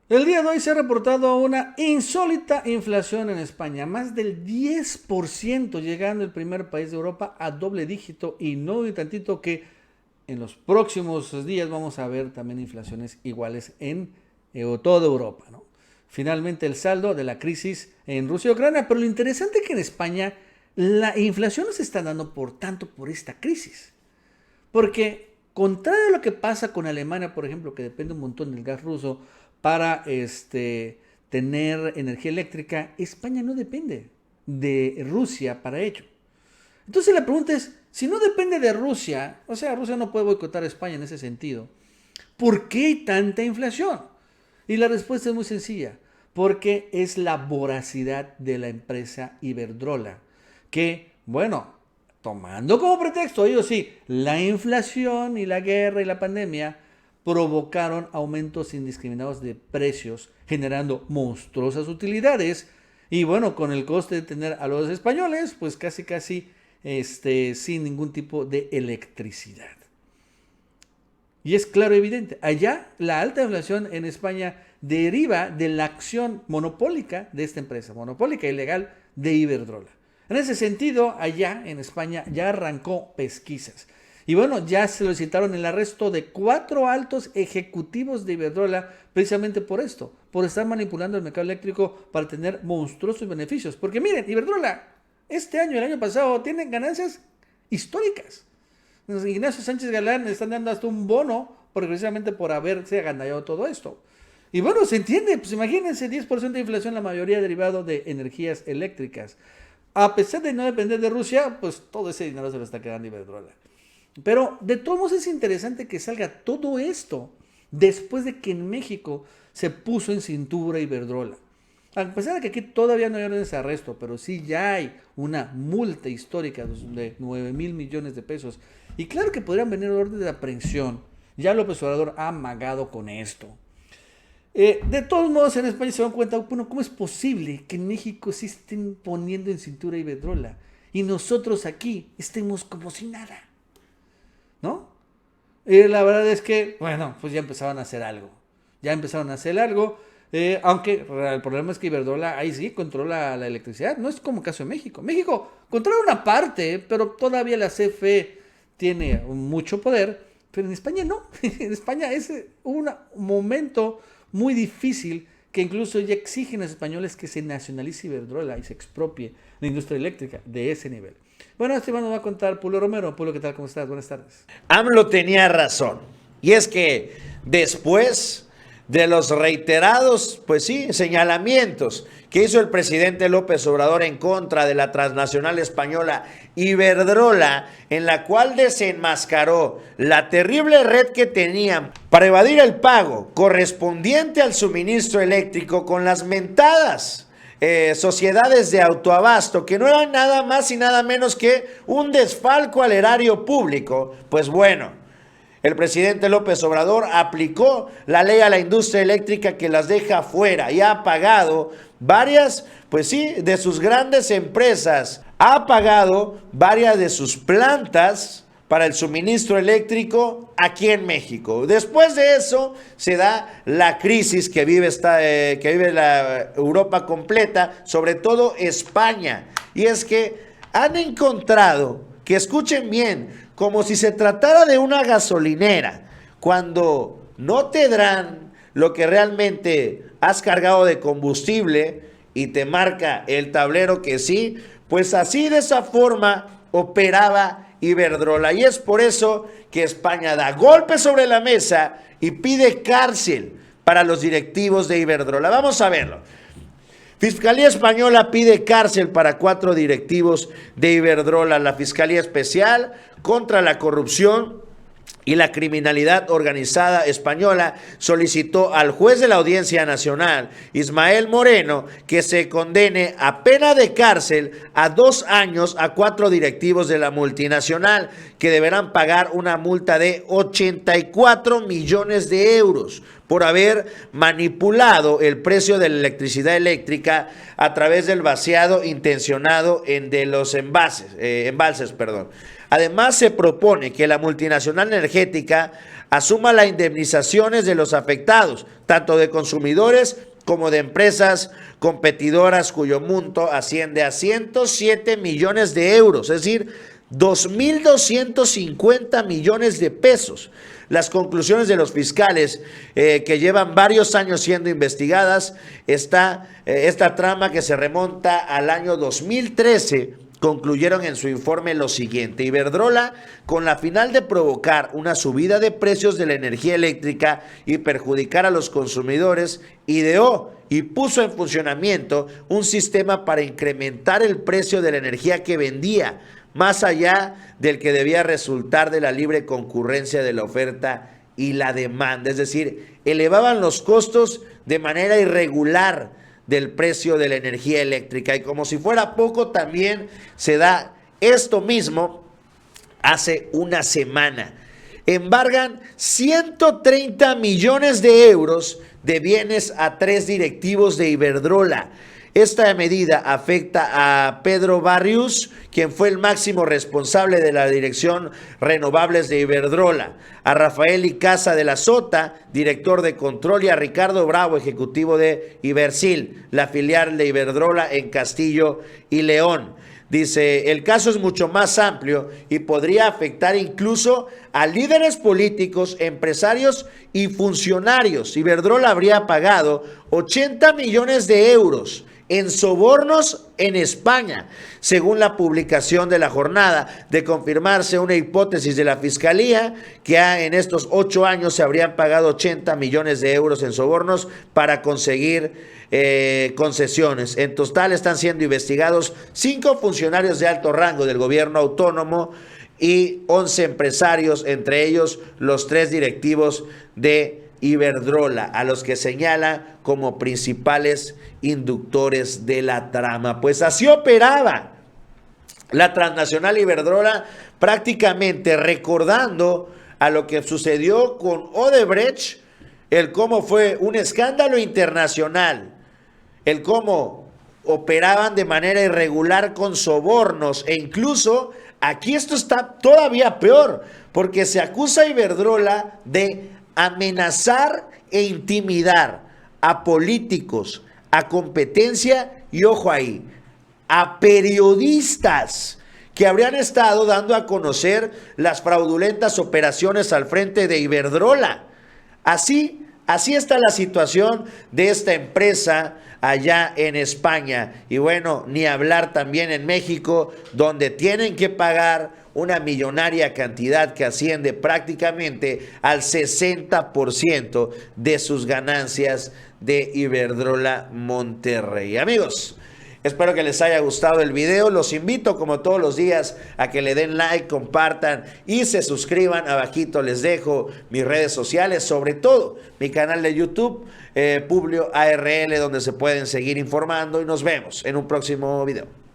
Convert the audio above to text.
El día de hoy se ha reportado una insólita inflación en España, más del 10%, llegando el primer país de Europa a doble dígito y no de tantito que en los próximos días vamos a ver también inflaciones iguales en toda Europa, ¿no? Finalmente el saldo de la crisis en Rusia y Ucrania, pero lo interesante es que en España la inflación no se está dando por tanto por esta crisis, porque contrario a lo que pasa con Alemania, por ejemplo, que depende un montón del gas ruso para tener energía eléctrica, España no depende de Rusia para ello. Entonces la pregunta es, si no depende de Rusia, o sea, Rusia no puede boicotar a España en ese sentido, ¿por qué hay tanta inflación? Y la respuesta es muy sencilla, porque es la voracidad de la empresa Iberdrola, que, bueno, tomando como pretexto, ellos sí, la inflación y la guerra y la pandemia provocaron aumentos indiscriminados de precios, generando monstruosas utilidades. Y bueno, con el coste de tener a los españoles, pues casi sin ningún tipo de electricidad. Y es claro y evidente, allá la alta inflación en España deriva de la acción monopólica de esta empresa, monopólica y legal de Iberdrola. En ese sentido, allá en España ya arrancó pesquisas. Y bueno, ya se solicitaron el arresto de 4 altos ejecutivos de Iberdrola precisamente por esto, por estar manipulando el mercado eléctrico para tener monstruosos beneficios. Porque miren, Iberdrola este año y el año pasado tienen ganancias históricas. Ignacio Sánchez Galán le están dando hasta un bono precisamente por haberse agandallado todo esto. Y bueno, se entiende, pues imagínense, 10% de inflación, la mayoría derivado de energías eléctricas. A pesar de no depender de Rusia, pues todo ese dinero se lo está quedando Iberdrola. Pero de todos modos es interesante que salga todo esto después de que en México se puso en cintura Iberdrola. A pesar de que aquí todavía no hay órdenes de arresto, pero sí ya hay una multa histórica de 9,000 millones de pesos. Y claro que podrían venir órdenes de aprehensión. Ya López Obrador ha amagado con esto. De todos modos, en España se dan cuenta, bueno, ¿cómo es posible que en México sí estén poniendo en cintura Iberdrola y nosotros aquí estemos como si nada? ¿No? Y la verdad es que, bueno, pues ya empezaron a hacer algo. Ya empezaron a hacer algo. Aunque el problema es que Iberdrola ahí sí controla la electricidad. No es como el caso de México. México controla una parte, pero todavía la CFE tiene mucho poder. Pero en España no. En España es un momento muy difícil que incluso ya exigen a los españoles que se nacionalice Iberdrola y se expropie la industria eléctrica de ese nivel. Bueno, este nos va a contar Pulo Romero. Pulo, ¿qué tal? ¿Cómo estás? Buenas tardes. AMLO tenía razón. Y es que después de los reiterados, pues sí, señalamientos que hizo el presidente López Obrador en contra de la transnacional española Iberdrola, en la cual desenmascaró la terrible red que tenían para evadir el pago correspondiente al suministro eléctrico con las mentadas sociedades de autoabasto, que no eran nada más y nada menos que un desfalco al erario público, pues bueno, el presidente López Obrador aplicó la ley a la industria eléctrica que las deja fuera y ha pagado varias, pues sí, de sus grandes empresas, ha pagado varias de sus plantas para el suministro eléctrico aquí en México. Después de eso se da la crisis que vive la Europa completa, sobre todo España. Y es que han encontrado, que escuchen bien, como si se tratara de una gasolinera, cuando no te dan lo que realmente has cargado de combustible y te marca el tablero que sí, pues así de esa forma operaba Iberdrola. Y es por eso que España da golpes sobre la mesa y pide cárcel para los directivos de Iberdrola. Vamos a verlo. Fiscalía Española pide cárcel para 4 directivos de Iberdrola. La Fiscalía Especial contra la Corrupción y la Criminalidad Organizada Española solicitó al juez de la Audiencia Nacional, Ismael Moreno, que se condene a pena de cárcel a 2 años a 4 directivos de la multinacional, que deberán pagar una multa de 84 millones de euros por haber manipulado el precio de la electricidad eléctrica a través del vaciado intencionado de los embalses. Además, se propone que la multinacional energética asuma las indemnizaciones de los afectados, tanto de consumidores como de empresas competidoras, cuyo monto asciende a 107 millones de euros, es decir, 2.250 millones de pesos. Las conclusiones de los fiscales que llevan varios años siendo investigadas, esta trama que se remonta al año 2013, concluyeron en su informe lo siguiente: Iberdrola, con la final de provocar una subida de precios de la energía eléctrica y perjudicar a los consumidores, ideó y puso en funcionamiento un sistema para incrementar el precio de la energía que vendía, más allá del que debía resultar de la libre concurrencia de la oferta y la demanda. Es decir, elevaban los costos de manera irregular del precio de la energía eléctrica. Y como si fuera poco, también se da esto mismo hace una semana. Embargan 130 millones de euros de bienes a 3 directivos de Iberdrola. Esta medida afecta a Pedro Barrios, quien fue el máximo responsable de la dirección renovables de Iberdrola, a Rafael Icaza de la Sota, director de control, y a Ricardo Bravo, ejecutivo de Ibersil, la filial de Iberdrola en Castillo y León. Dice, el caso es mucho más amplio y podría afectar incluso a líderes políticos, empresarios y funcionarios. Iberdrola habría pagado 80 millones de euros en sobornos en España, según la publicación de La Jornada. De confirmarse una hipótesis de la Fiscalía, que en estos 8 años se habrían pagado 80 millones de euros en sobornos para conseguir concesiones. En total están siendo investigados 5 funcionarios de alto rango del gobierno autónomo y 11 empresarios, entre ellos los 3 directivos de Iberdrola, a los que señala como principales inductores de la trama. Pues así operaba la transnacional Iberdrola, prácticamente recordando a lo que sucedió con Odebrecht, el cómo fue un escándalo internacional, el cómo operaban de manera irregular con sobornos, e incluso aquí esto está todavía peor, porque se acusa a Iberdrola de amenazar e intimidar a políticos, a competencia y, ojo ahí, a periodistas que habrían estado dando a conocer las fraudulentas operaciones al frente de Iberdrola. Así está la situación de esta empresa allá en España. Y bueno, ni hablar también en México, donde tienen que pagar una millonaria cantidad que asciende prácticamente al 60% de sus ganancias de Iberdrola Monterrey. Amigos, espero que les haya gustado el video. Los invito, como todos los días, a que le den like, compartan y se suscriban. Abajito les dejo mis redes sociales, sobre todo mi canal de YouTube, Publio ARL, donde se pueden seguir informando, y nos vemos en un próximo video.